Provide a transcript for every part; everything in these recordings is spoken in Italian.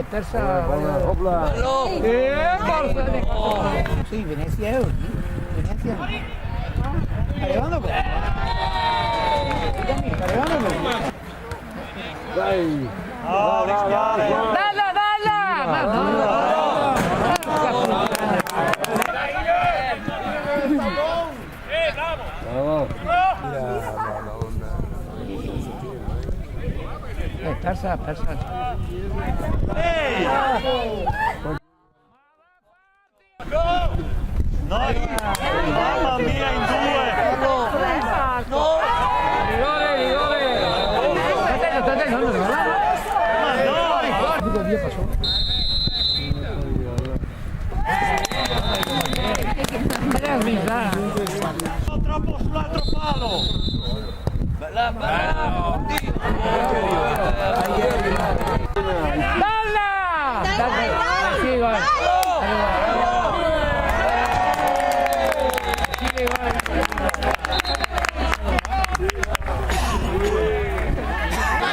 Persa. Sì, Venezia è oggi. Venezia. Arrivando bene. Arrivando bene. Dai. Bella, bella! Bravo. Persa. Ehi! Mamma mia, in due! No! Troppo sull'altro palo! Bella!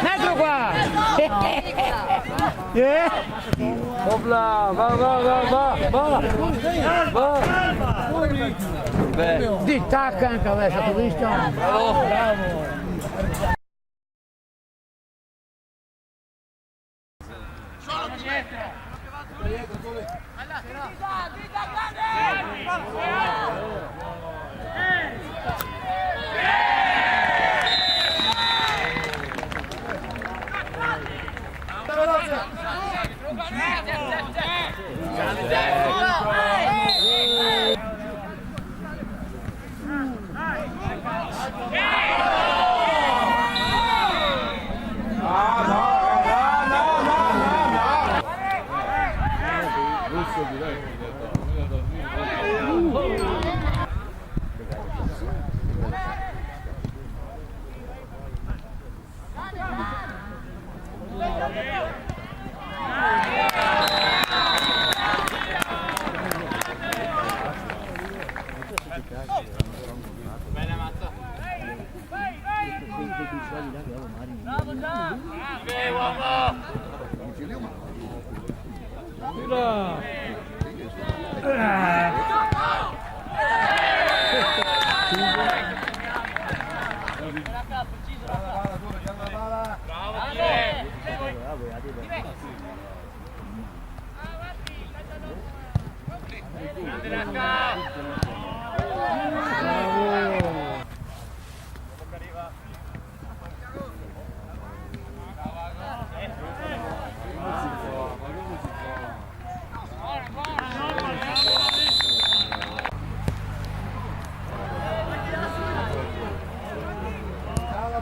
Dentro qua! Opla, va. Di tacca anche adesso, tu visto? Bravo!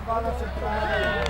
Palla centrale.